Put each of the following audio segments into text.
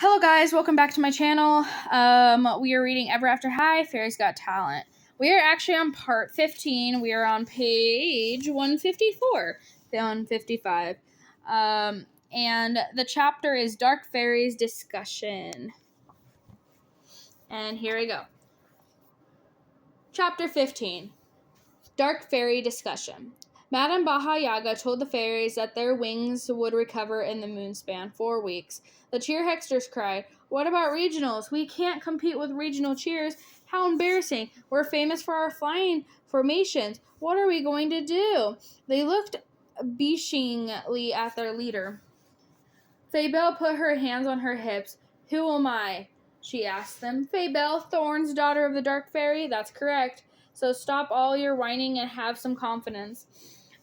Hello guys, welcome back to my channel. We are reading Ever After High, Fairies Got Talent. We are actually on part 15. We are on page 154, 155. And the chapter is Dark Fairies Discussion. And here we go. Chapter 15, Dark Fairy Discussion. Madame Baja Yaga told the fairies that their wings would recover in the moonspan 4 weeks. The cheer hexters cried, "What about regionals? We can't compete with regional cheers. How embarrassing. We're famous for our flying formations. What are we going to do?" They looked beseechingly at their leader. Faybelle put her hands on her hips. "Who am I?" she asked them. "Faybelle, Thorn's daughter of the Dark Fairy." "That's correct. So stop all your whining and have some confidence.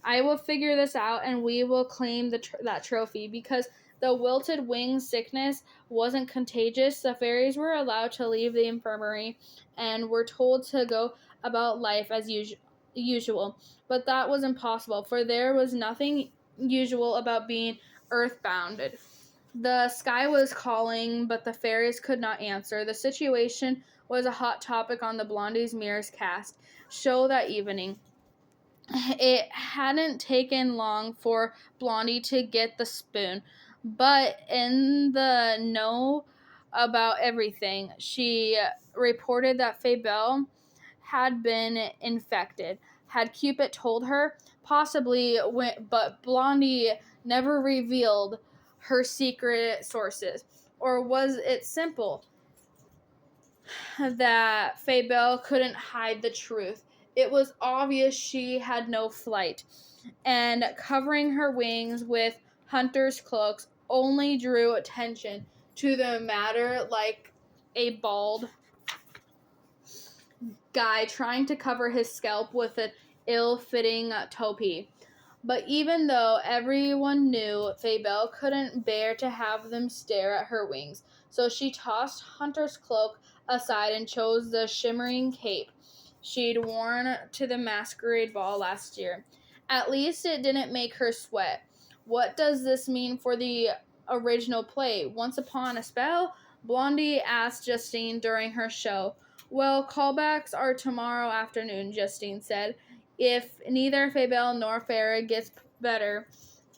I will figure this out, and we will claim that trophy. Because the wilted wing sickness wasn't contagious, the fairies were allowed to leave the infirmary and were told to go about life as usual. But that was impossible, for there was nothing usual about being earthbound. The sky was calling, but the fairies could not answer. The situation was a hot topic on the Blondie's Mirrors cast show that evening. It hadn't taken long for Blondie to get the spoon, but in the know about everything, she reported that Faybelle had been infected. Had Cupid told her? Possibly, but Blondie never revealed her secret sources. Or was it simple that Faybelle couldn't hide the truth? It was obvious she had no flight, and covering her wings with hunters' cloaks only drew attention to the matter, like a bald guy trying to cover his scalp with an ill-fitting toupee. But even though everyone knew, Faybelle couldn't bear to have them stare at her wings, so she tossed Hunter's cloak aside and chose the shimmering cape she'd worn to the masquerade ball last year. At least it didn't make her sweat. What does this mean for the original play, Once Upon a Spell? Blondie asked Justine during her show. "Well, callbacks are tomorrow afternoon," Justine said. "If neither Faybelle nor Farah gets better,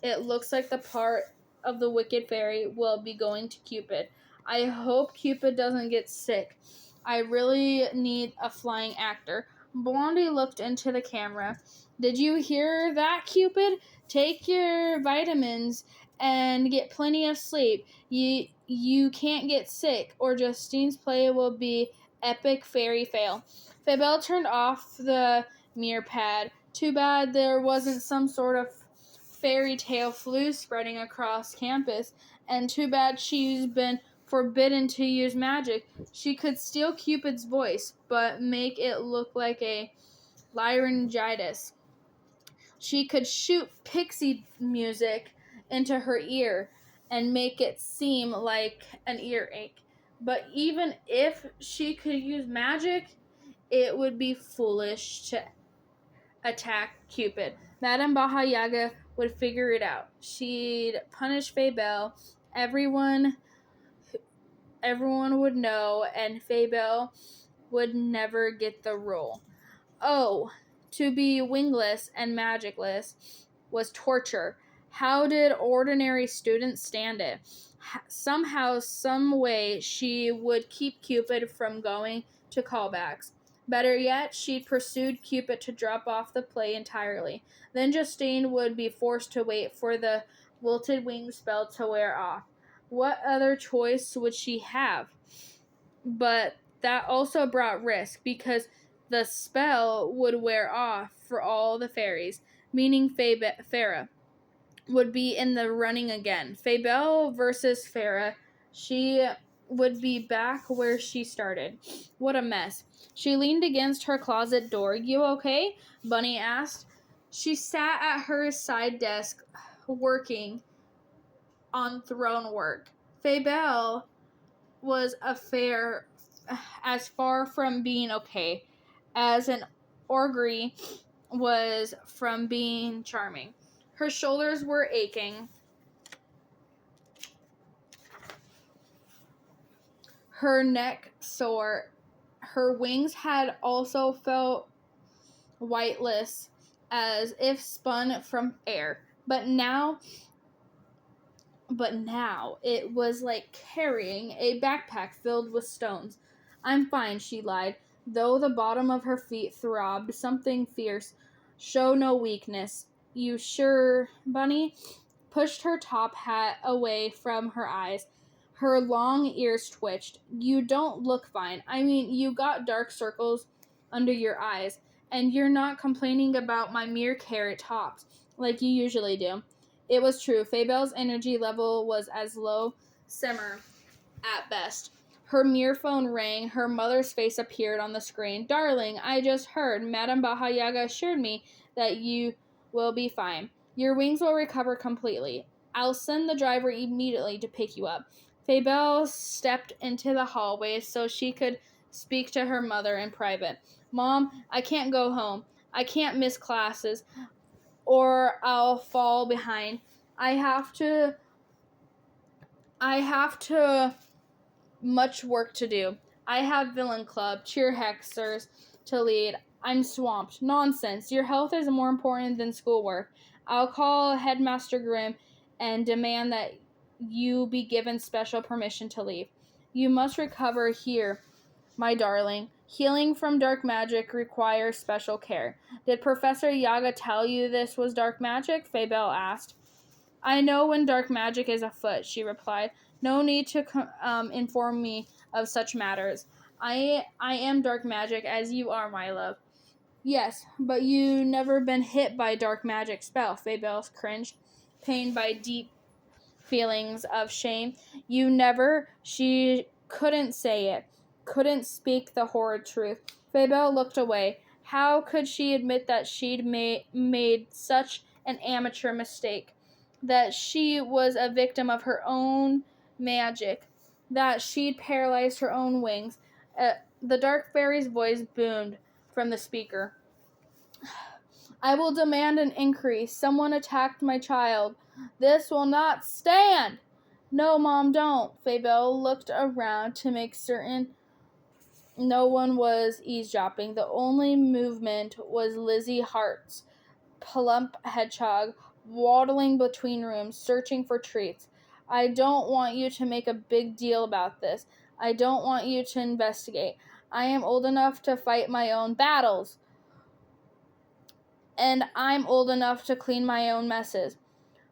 it looks like the part of the Wicked Fairy will be going to Cupid. I hope Cupid doesn't get sick. I really need a flying actor." Blondie looked into the camera. "Did you hear that, Cupid? Take your vitamins and get plenty of sleep. You can't get sick, or Justine's play will be epic fairy fail." Faybelle turned off the mirror pad. "Too bad there wasn't some sort of fairy tale flu spreading across campus, and too bad she's been forbidden to use magic. She could steal Cupid's voice, but make it look like a laryngitis. She could shoot pixie music into her ear and make it seem like an earache. But even if she could use magic, it would be foolish to attack Cupid. Madame Baja Yaga would figure it out. She'd punish Faybelle. Everyone would know, and Faybelle would never get the role. Oh, to be wingless and magicless was torture. How did ordinary students stand it? Somehow, some way, she would keep Cupid from going to callbacks. Better yet, she'd pursued Cupid to drop off the play entirely. Then Justine would be forced to wait for the wilted wing spell to wear off. What other choice would she have? But that also brought risk, because the spell would wear off for all the fairies, meaning Farah would be in the running again. Faybelle versus Farah. She would be back where she started. What a mess. She leaned against her closet door. "You okay?" Bunny asked. She sat at her side desk, working on throne work. Faybelle was as far from being okay as an orgry was from being charming. Her shoulders were aching. her neck sore. Her wings had also felt whiteless, as if spun from air. But now it was like carrying a backpack filled with stones. I'm fine, she lied, though the bottom of her feet throbbed something fierce. Show no weakness. You sure, Bunny? Pushed her top hat away from her eyes. Her long ears twitched. You don't look fine. I mean, you got dark circles under your eyes, and you're not complaining about my mere carrot tops, like you usually do. It was true. Faybelle's energy level was as low simmer at best. Her mirror phone rang. Her mother's face appeared on the screen. Darling, I just heard. Madame Baha Yaga assured me that you will be fine. Your wings will recover completely. I'll send the driver immediately to pick you up. Faybelle stepped into the hallway so she could speak to her mother in private. Mom, I can't go home. I can't miss classes, or I'll fall behind. I have to much work to do. I have villain club, cheer hexers to lead. I'm swamped. Nonsense. Your health is more important than schoolwork. I'll call Headmaster Grimm and demand that you be given special permission to leave. You must recover here, my darling. Healing from dark magic requires special care. Did Professor Yaga tell you this was dark magic? Faybelle asked. I know when dark magic is afoot, she replied. No need to inform me of such matters. I am dark magic as you are, my love. Yes, but you never been hit by dark magic spell, Faybelle cringed, pained by deep feelings of shame. You never, she couldn't say it, couldn't speak the horrid truth. Faybelle looked away. How could she admit that she'd made such an amateur mistake? That she was a victim of her own magic? That she'd paralyzed her own wings? The dark fairy's voice boomed from the speaker. I will demand an increase. Someone attacked my child. This will not stand. No, Mom, don't. Faybelle looked around to make certain no one was eavesdropping. The only movement was Lizzie Hart's plump hedgehog waddling between rooms, searching for treats. I don't want you to make a big deal about this. I don't want you to investigate. I am old enough to fight my own battles, and I'm old enough to clean my own messes.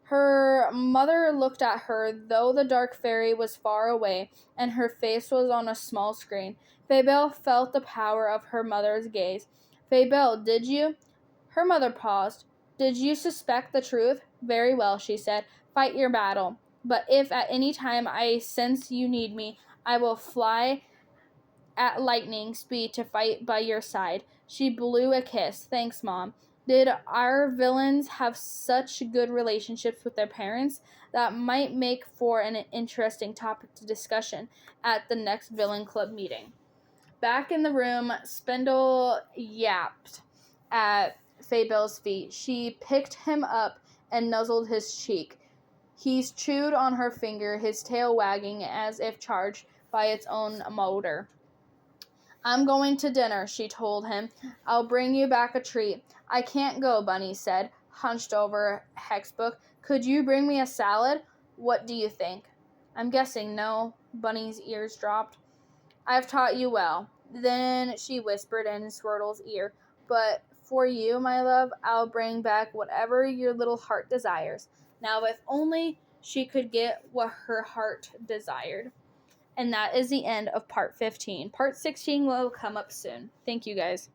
Her mother looked at her, though the dark fairy was far away, and her face was on a small screen. Faybelle felt the power of her mother's gaze. Faybelle, did you? Her mother paused. Did you suspect the truth? Very well, she said. Fight your battle. But if at any time I sense you need me, I will fly at lightning speed to fight by your side. She blew a kiss. Thanks, Mom. Did our villains have such good relationships with their parents? That might make for an interesting topic to discussion at the next villain club meeting. Back in the room, Spindle yapped at Faybelle's feet. She picked him up and nuzzled his cheek. He's chewed on her finger, his tail wagging as if charged by its own motor. I'm going to dinner, she told him. I'll bring you back a treat. I can't go, Bunny said, hunched over a hex book. Could you bring me a salad? What do you think? I'm guessing no. Bunny's ears dropped. I've taught you well. Then she whispered in Squirtle's ear. But for you, my love, I'll bring back whatever your little heart desires. Now, if only she could get what her heart desired. And that is the end of part 15. Part 16 will come up soon. Thank you, guys.